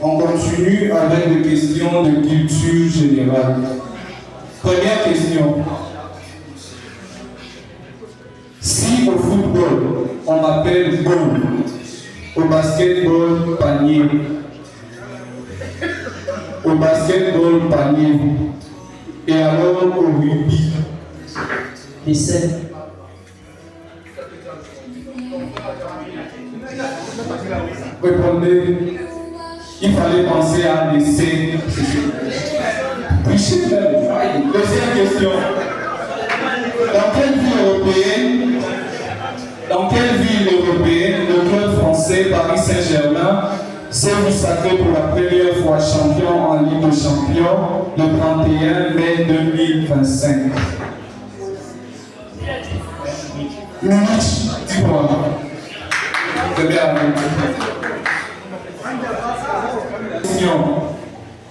On continue avec des questions de culture générale. Première question. Si au football, on appelle goal, au basketball, panier, au basketball, panier, et alors au rugby, essai. Répondez, il fallait penser à l'essai. Deuxième question. Dans quelle ville européenne le club français Paris Saint-Germain s'est vu sacré pour la première fois champion en Ligue des Champions le 31 mai 2025? Munich, dis-moi. C'est bien.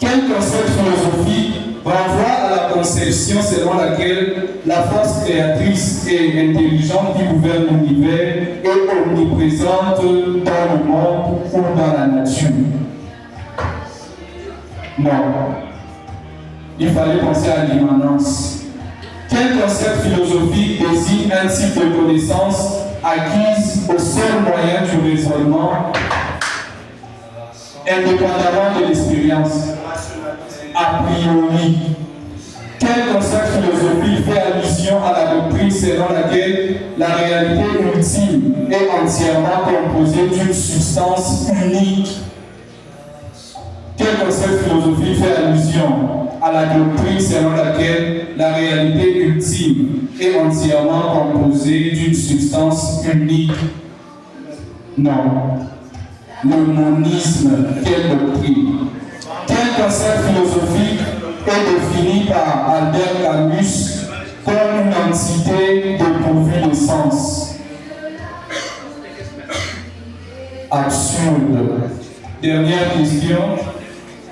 Quel concept philosophique renvoie à la conception selon laquelle la force créatrice et intelligente qui gouverne l'univers est omniprésente dans le monde ou dans la nature? Non. Il fallait penser à l'immanence. Quel concept philosophique désigne un type de connaissance acquise au seul moyen du raisonnement, indépendamment de l'expérience? A priori. Quel concept philosophique fait allusion à la doctrine selon laquelle la réalité ultime est entièrement composée d'une substance unique? Quel concept philosophique fait allusion à la doctrine selon laquelle la réalité ultime est entièrement composée d'une substance unique? Non. Le monisme, quelle doctrine? Quel concept philosophique est défini par Albert Camus comme une entité dépourvue de sens? Absurde. Dernière question.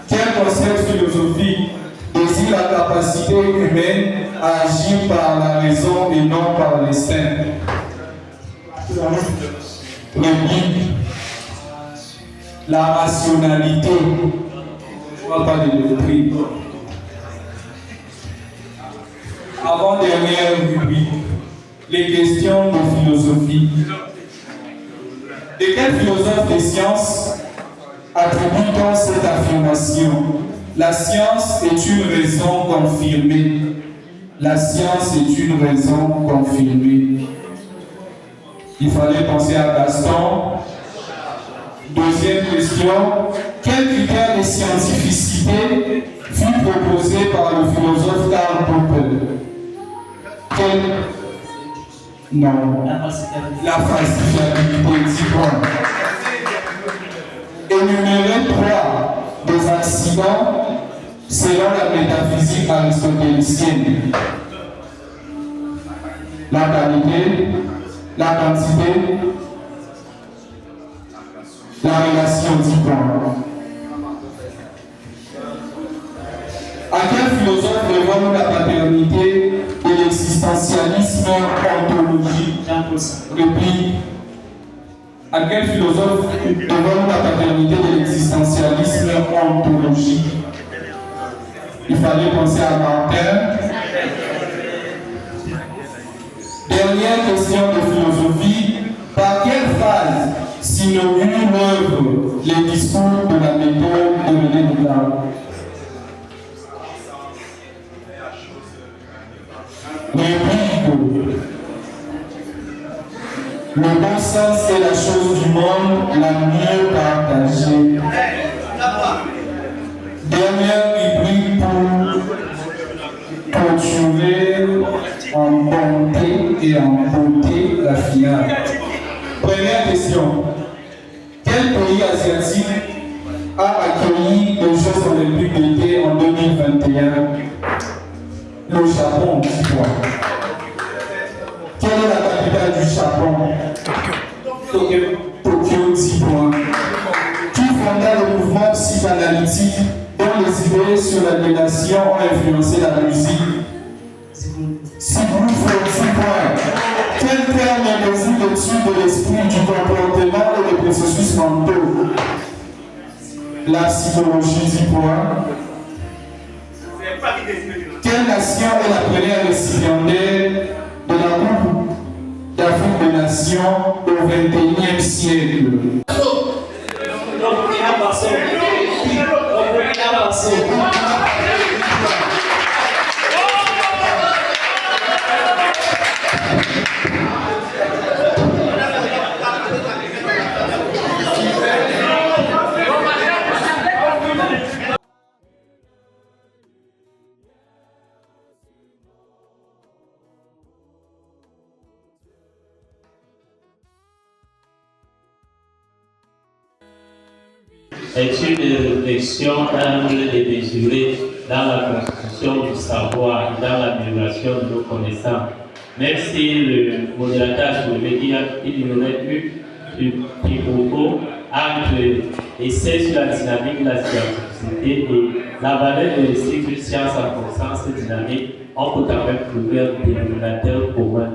Quel concept philosophique désigne la capacité humaine à agir par la raison et non par l'instinct? Réplique. La rationalité. Je ne parle pas de doctrine. Avant-dernière rubrique, les questions de philosophie. De quel philosophe des sciences attribue-t-on cette affirmation? La science est une raison confirmée. La science est une raison confirmée. Il fallait penser à Gaston. Deuxième question. Quel critère de scientificité fut proposé par le philosophe Karl Popper? Non. La falsifiabilité, dis-moi. Énumérez 3 des accidents selon la métaphysique aristotélicienne. La qualité, la quantité, la relation d'icône. À quel philosophe devons-nous la paternité de l'existentialisme ontologique? Réplique. À quel philosophe devons-nous la paternité de l'existentialisme ontologique? Il fallait penser à Martin. Dernière question de philosophie. Par quelle phrase s'inaugure l'œuvre les discours de la méthode de René Descartes? Réplique. Le bon sens est la chose du monde la mieux partagée. Dernière rubrique pour clôturer en bonté et en beauté la finale. Première question. Quel pays asiatique a accueilli les Jeux Olympiques d'été en 2021? Le Japon, dis-moi. Quelle est la capitale du Japon? Tokyo, dis-moi. Qui fonda le mouvement psychanalytique dont les idées sur l'aliénation ont influencé la musique? Sigmund Freud, dis-moi. Quel terme est l'étude de l'esprit, du comportement et des processus mentaux? la psychologie du poids. Quelle nation est la première récipiendaire de la Coupe d'Afrique des Nations au XXIe siècle? Est une réflexion humble et mesurée dans la constitution du savoir et dans l'amélioration de nos connaissances. Même si le modérateur a soulevé qu'il y aurait eu du quiproquo entre l'essai sur la dynamique de la scientificité et la valeur de l'essai d'une science en conscience dynamique, on peut quand même trouver un dénominateur commun.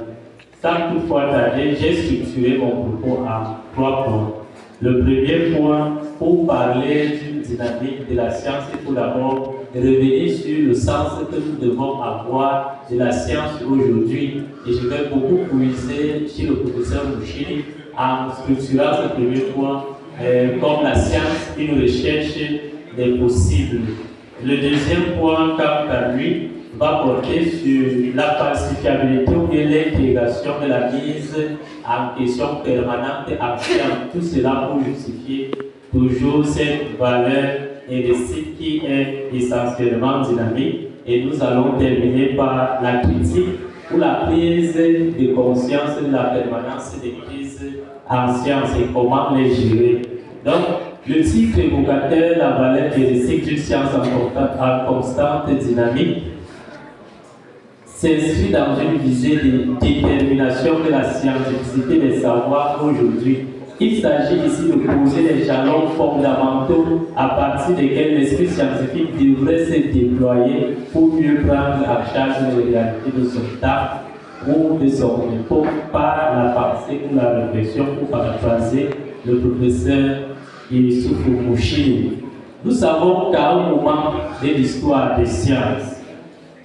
Sans toutefois tarder, j'ai structuré mon propos en 3 points. Le premier point, pour parler d'une dynamique de la science, il faut d'abord revenir sur le sens que nous devons avoir de la science aujourd'hui. Et je vais beaucoup puiser chez le professeur Mouchini en structurant ce premier point comme la science, une recherche des possibles. Le deuxième point, quant à lui, va porter sur la falsifiabilité ou bien l'intégration de la mise en question permanente en science. Tout cela pour justifier toujours cette valeur et le site qui est essentiellement dynamique. Et nous allons terminer par la critique ou la prise de conscience de la permanence des crises en science et comment les gérer. Donc, le titre évocateur, la valeur hérétique d'une science en constante dynamique, s'inscrit dans une visée de détermination de la scientificité des savoirs aujourd'hui. Il s'agit ici de poser les jalons fondamentaux à partir desquels l'esprit scientifique devrait se déployer pour mieux prendre en charge les réalités de son temps ou de son époque par la pensée ou la réflexion, pour paraphraser le professeur Youssouf Mouchini. Nous savons qu'à un moment de l'histoire des sciences,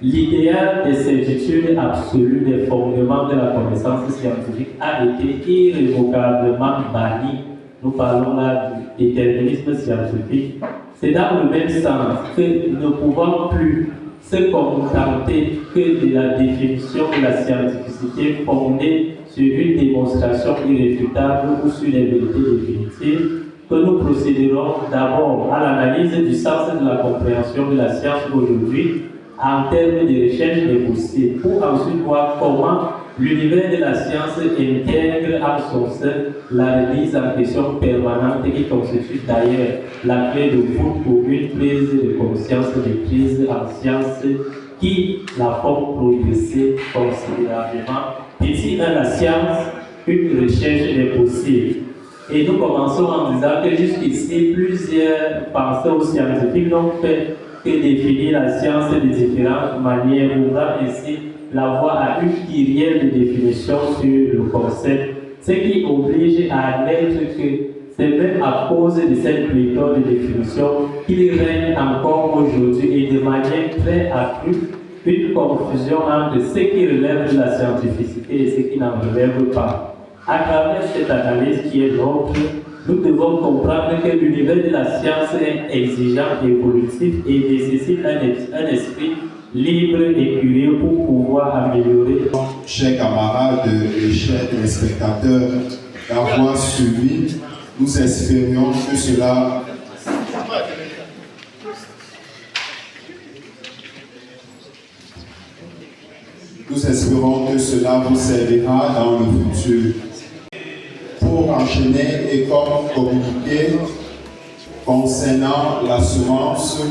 l'idéal des certitudes absolues des fondements de la connaissance scientifique a été irrévocablement banni. Nous parlons là du déterminisme scientifique. C'est dans le même sens que nous ne pouvons plus se contenter que de la définition de la scientificité fondée sur une démonstration irréfutable ou sur les vérités définitives, que nous procéderons d'abord à l'analyse du sens de la compréhension de la science aujourd'hui en termes de recherche des possibles, pour ensuite voir comment l'univers de la science intègre en son sein la remise en question permanente qui constitue d'ailleurs la clé de voûte pour une prise de conscience des crises en science qui la font progresser considérablement. Ici, dans la science, une recherche des possibles. Et nous commençons en disant que jusqu'ici, plusieurs penseurs ou scientifiques n'ont fait que définir la science de différentes manières, ouvrant ainsi la voie à une kyrielle de définition sur le concept, ce qui oblige à admettre que c'est même à cause de cette pléthore de définitions qu'il règne encore aujourd'hui et de manière très accrue une confusion entre ce qui relève de la scientificité et ce qui n'en relève pas. À travers cette analyse qui est nôtre, nous devons comprendre que l'univers de la science est exigeant, évolutif et nécessite un esprit libre et curieux pour pouvoir améliorer. Chers camarades et chers téléspectateurs, d'avoir suivi, nous espérions que cela vous servira dans le futur. Pour enchaîner et comme communiquer concernant la semence